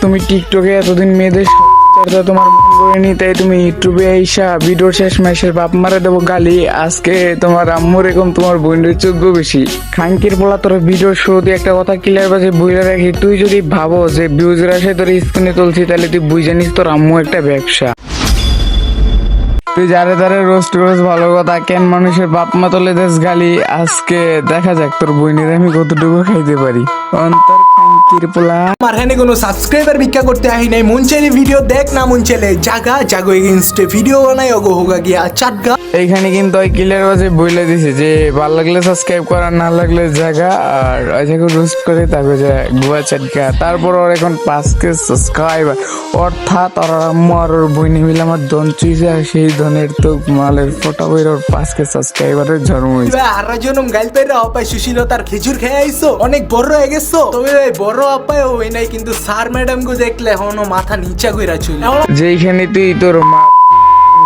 তুমি টিকটকে এতদিন মেয়েদের চর্চা তোমার মন করেনি, তাই তুমি ইউটিউবে আইসা ভিডিওর শেষ মাসের বাপ মারা দেবো গালি। আজকে তোমার আম্মু এরকম তোমার বোনের চোদ্দ বেশি খাঙ্কির পোলা। তোর ভিডিওর শুরুতে একটা কথা ক্লিয়ার বাজে বুঝে রাখি, তুই যদি ভাবো যে ভিউজের আসে তোর স্ক্রিনে তুলছি, তাহলে তুই বুঝে জানিস তোর আম্মু একটা ব্যবসা। তুই যারে তারে রোস্ট করিস ভালো কথা, কেন মানুষের বাপ মা তোলে দেশ গালি। আজকে দেখা যাক তোর বইনের আমি কতটুকু খাইতে পারি। অন্তর খাঙ্কির পোলা। আমার হ্যাঁ কোনো সাবস্ক্রাইবার ভিক্ষা করতে আহি নাই, মন চাইলে ভিডিও দেখ, না মন চাইলে জাগা জাগো এগেইনস্টে ভিডিও বানাই অগো হোগা গিয়া চাটগা। এইখানে কিন্তু ওই ক্লিয়ার বাজে বইলে দিছে যে ভালো লাগলে সাবস্ক্রাইব করা, না লাগলে জায়গা। আর ওই জায়গা রোস্ট করে তাকে যে গুয়া চাটকা। তারপর ওর এখন 5K সাবস্ক্রাইবার, অর্থাৎ ওর আম্মু আর ওর বইনি মিলে আমার দন চুইছে। আর সেই ধনের তো মালের ফটো বইর ওর 5K সাবস্ক্রাইবারের জন্ম হয়েছে। আর জনম গাইল পেরে অপায় সুশীলতার খেজুর খেয়ে আইছো, অনেক বড় হয়ে গেছো। তবে ওই বড় অপায় হই নাই, কিন্তু স্যার ম্যাডাম গো দেখলে এখনো মাথা নিচা কইরা চলে। যেইখানে তুই তোর মা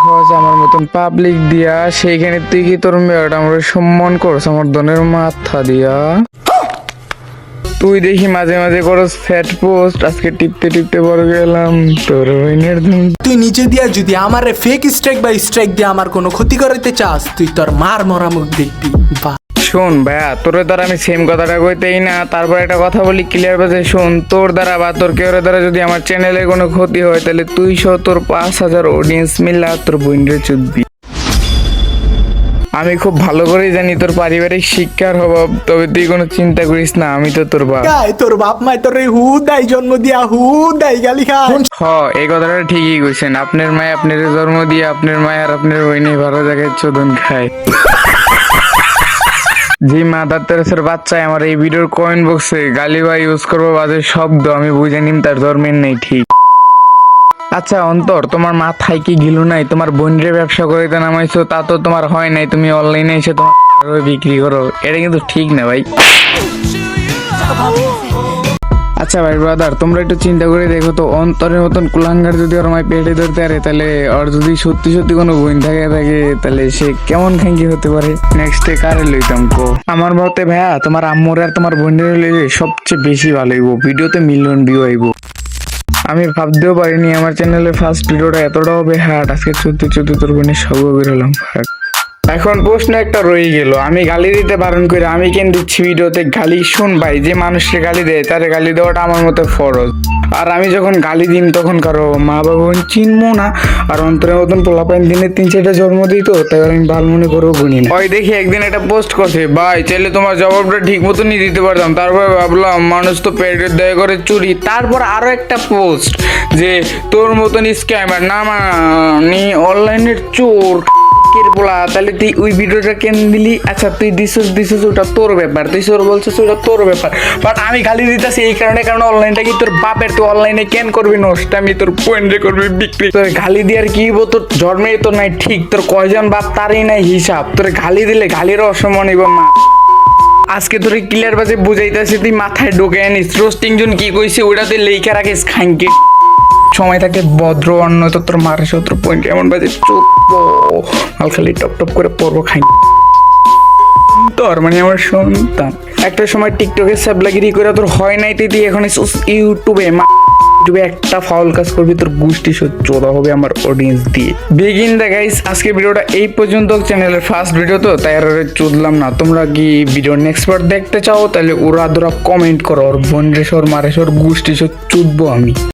খাওয়াছে আমার মতন পাবলিক দিয়া, সেইখানে তুই কি তোর মেয়েটা আমরা সম্মান করছ আমার দনের মাথা দিয়া। তুই দেখি মাঝে মাঝে করস ফ্যাট পোস্ট, আজকে টিপতে টিপতে বড় গেলাম তোর বইনের ধুম। তুই নিচে দিয়া যদি আমারে ফেক স্ট্রাইক বা স্ট্রাইক দিয়ে আমার কোনো ক্ষতি করাইতে চাস, তুই তোর মার মরা মুখ দেখবি। বা শোন ভাইয়া, তোর দ্বারা আমি সেম কথাটা কইতেই না। তারপর একটা কথা বলি ক্লিয়ার বাজে, শোন, তোর দ্বারা বা তোর কেউ দ্বারা যদি আমার চ্যানেলে কোনো ক্ষতি হয়, তাহলে তুই সহ তোর 5000 অডিয়েন্স মিল্লা তোর বইনরে চুদবি। আমি খুব ভালো করেই জানি তোর পারিবারিক শিক্ষার অভাব, তবে তুই কোনো চিন্তা করিস না, আমি তো তোর বাপ। তোর বাপ মায় তোর হু দাই জন্ম দিয়া হু দাই গালি খা। এই কথাটা ঠিকই কইছেন। আপনার মায় আপনার জন্ম দিয়ে আপনার মায় আর আপনার বইনে ভালো জায়গায় চোদন খায়। যে মাদার তেরেসের বাচ্চায় আমার এই ভিডিওর কমেন্ট বক্সে গালি বা ইউজ করবো বাজে শব্দ, আমি বুঝে নিম তার ধর্মের নেই ঠিক। আচ্ছা অন্তর, তোমার মাথায় কি গিলু নাই? তোমার বোনরে ব্যবসা করিতে নামাইছো, তা তো তোমার হয় নাই। তুমি অনলাইনে এসে তোমার বিক্রি করো, এটা কিন্তু ঠিক না ভাই। আচ্ছা ভাই ব্রাদার, তোমরা একটু চিন্তা করে দেখো তো, অন্তরের মতন কুলাঙ্গার যদি ওর মায় পেটে ধরতে পারে, তাহলে ওর যদি সত্যি সত্যি কোনো বোন থাকে তাহলে সে কেমন খাঙ্কি হতে পারে। নেক্সটে কারে লইতাম কো? আমার মতে ভাইয়া, তোমার আম্মুর আর তোমার বোনের লইলে সবচেয়ে বেশি ভালো হইব, ভিডিওতে মিলিয়ন ভিউ আইব। আমি ভাবতেও পারিনি আমার চ্যানেলের ফার্স্ট ভিডিওটা এতটা হবে হার্ড। আজকে চুদ্দ তোর বোনের সব বের হলাম। এখন প্রশ্ন একটা রয়ে গেল, আমি গালি দিতে বারণ করে আমি কেন দিচ্ছি ভিডিওতে গালি? শুন ভাই, যে মানুষকে গালি দেয় তারে গালি দেওয়াটা আমার মতে ফরজ। আর আমি যখন গালি দিন তখন কারো মা বাবা চিনবো না। আর অন্তরের মতন পোলাপাইন দিনে 3-4টা জন্ম দিত, তাই আমি ভালো মনে করবো গুনি না। ওই দেখি একদিন একটা পোস্ট করছে, ভাই চাইলে তোমার জবাবটা ঠিক মতনই দিতে পারতাম, তারপরে ভাবলাম মানুষ তো পেটের দয়া করে চুরি। তারপর আরো একটা পোস্ট যে তোর মতন স্ক্যামার না মানে অনলাইনের চোর বলা, তাহলে তুই ওই ভিডিওটা কেন দিলি? আচ্ছা তুই দিছিস ওটা তোর ব্যাপার, তুই চোর বলছিস ওটা তোর ব্যাপার, বাট আমি গালি দিতেছি এই কারণে, কারণ অনলাইনটা কি তোর বাপের? তুই অনলাইনে কেন করবি নষ্ট? আমি তোর পয়েন্টে করবি বিক্রি। তোর গালি দেওয়ার কি হবো? তোর জন্মেই তো নাই ঠিক, তোর কয়জন বাপ তারই নাই হিসাব। তোর গালি দিলে গালির অসম্মান হইব মা। আজকে তোর ক্লিয়ার বাজে বুঝাইতেছি, তুই মাথায় ঢোকে আনিস। রোস্টিং জন কি কইছে ওটাতে লেখা রাখিস খাঙ্কি। সময় থাকে ভদ্র অন্য তো তোর মার শত্রু পয়েন্ট এমন বাজে চোখ মাল খালি টপ টপ করে পড়বো খাই। তোর মানে আমার সন্তান একটা সময় টিকটকে স্যাবলাগিরি করে তোর হয় নাই, তুই এখন ইউটিউবে একটা ফাউল কাজ করবি, তোর গোষ্ঠী চোদা হবে আমার অডিয়েন্স দিয়ে। বিগিন দ্য গাইস, আজকে ভিডিওটা এই পর্যন্ত। চ্যানেলের ফার্স্ট ভিডিও তো তাই আর চুদলাম না। তোমরা কি ভিডিও নেক্সট পার্ট দেখতে চাও? তাহলে ওরা কমেন্ট করো, ওর বোন রেশোর মারেশোর গোষ্ঠী চুদবো আমি।